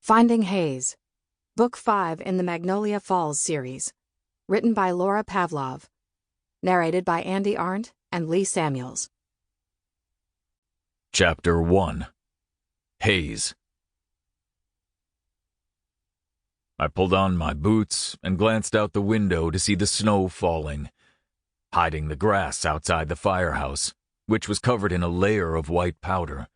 Finding Hayes, Book 5 in the Magnolia Falls series, written by Laura Pavlov, narrated by Andi Arndt and Lee Samuels. Chapter 1. Hayes. I pulled on my boots and glanced out the window to see the snow falling, hiding the grass outside the firehouse, which was covered in a layer of white powder.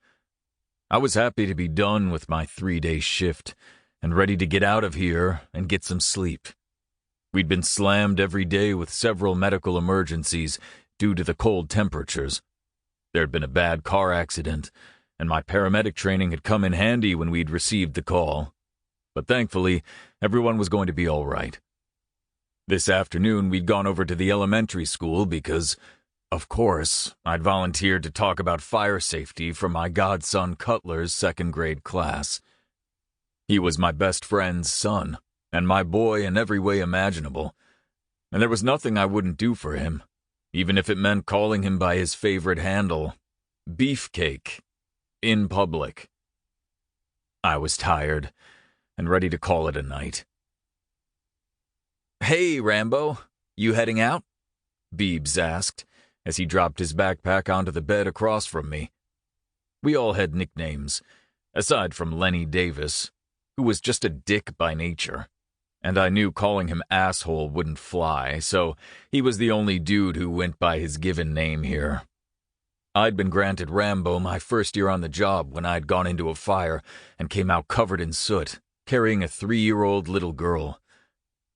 I was happy to be done with my 3-day shift and ready to get out of here and get some sleep. We'd been slammed every day with several medical emergencies due to the cold temperatures. There'd been a bad car accident, and my paramedic training had come in handy when we'd received the call. But thankfully, everyone was going to be all right. This afternoon, we'd gone over to the elementary school because, of course, I'd volunteered to talk about fire safety for my godson Cutler's second-grade class. He was my best friend's son, and my boy in every way imaginable, and there was nothing I wouldn't do for him, even if it meant calling him by his favorite handle, Beefcake, in public. I was tired and ready to call it a night. "Hey, Rambo, you heading out?" Beebs asked, as he dropped his backpack onto the bed across from me. We all had nicknames, aside from Lenny Davis, who was just a dick by nature, and I knew calling him asshole wouldn't fly, so he was the only dude who went by his given name here. I'd been granted Rambo my first year on the job when I'd gone into a fire and came out covered in soot, carrying a 3-year-old little girl.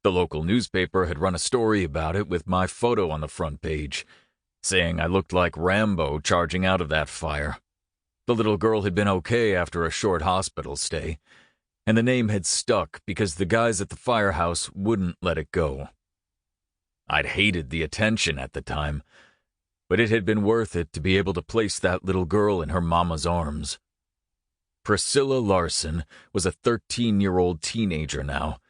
The local newspaper had run a story about it with my photo on the front page, saying I looked like Rambo charging out of that fire. The little girl had been okay after a short hospital stay, and the name had stuck because the guys at the firehouse wouldn't let it go. I'd hated the attention at the time, but it had been worth it to be able to place that little girl in her mama's arms. Priscilla Larson was a 13-year-old teenager now,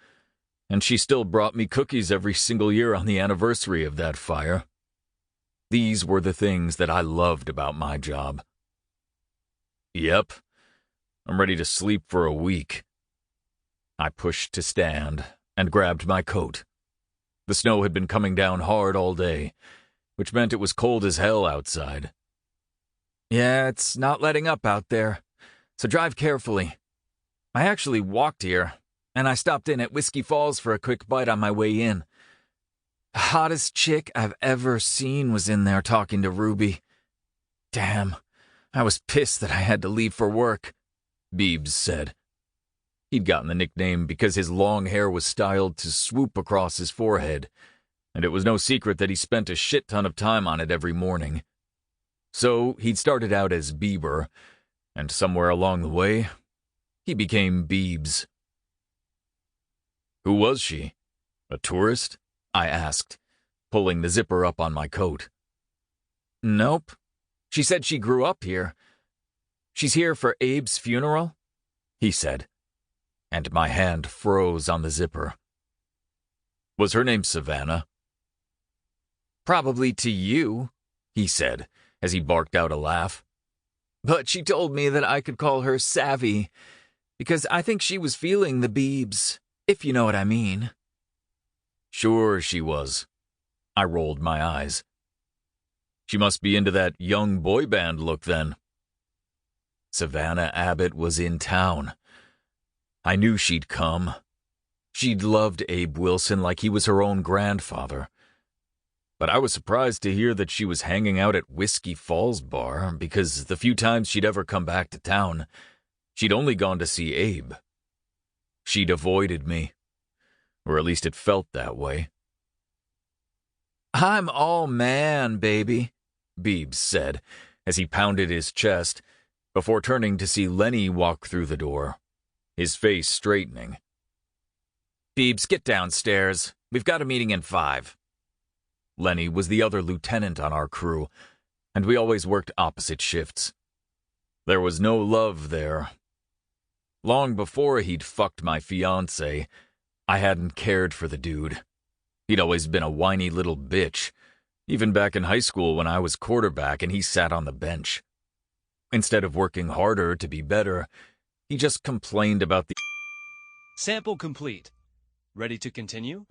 and she still brought me cookies every single year on the anniversary of that fire. These were the things that I loved about my job. Yep, I'm ready to sleep for a week. I pushed to stand and grabbed my coat. The snow had been coming down hard all day, which meant it was cold as hell outside. "Yeah, it's not letting up out there, so drive carefully. I actually walked here, and I stopped in at Whiskey Falls for a quick bite on my way in. The hottest chick I've ever seen was in there talking to Ruby. Damn, I was pissed that I had to leave for work," Beebs said. He'd gotten the nickname because his long hair was styled to swoop across his forehead, and it was no secret that he spent a shit ton of time on it every morning. So he'd started out as Bieber, and somewhere along the way, he became Beebs. "Who was she? A tourist?" I asked, pulling the zipper up on my coat. "Nope. She said she grew up here. She's here for Abe's funeral," he said, and my hand froze on the zipper. "Was her name Savannah?" "Probably to you," he said, as he barked out a laugh. "But she told me that I could call her Savvy, because I think she was feeling the Beebs, if you know what I mean." "Sure she was." I rolled my eyes. "She must be into that young boy band look then." Savannah Abbott was in town. I knew she'd come. She'd loved Abe Wilson like he was her own grandfather. But I was surprised to hear that she was hanging out at Whiskey Falls Bar, because the few times she'd ever come back to town, she'd only gone to see Abe. She'd avoided me, or at least it felt that way. "I'm all man, baby," Beebs said, as he pounded his chest, before turning to see Lenny walk through the door, his face straightening. "Beebs, get downstairs. We've got a meeting in 5. Lenny was the other lieutenant on our crew, and we always worked opposite shifts. There was no love there. Long before he'd fucked my fiancée, I hadn't cared for the dude. He'd always been a whiny little bitch, even back in high school when I was quarterback and he sat on the bench. Instead of working harder to be better, he just complained about the Sample complete. Ready to continue?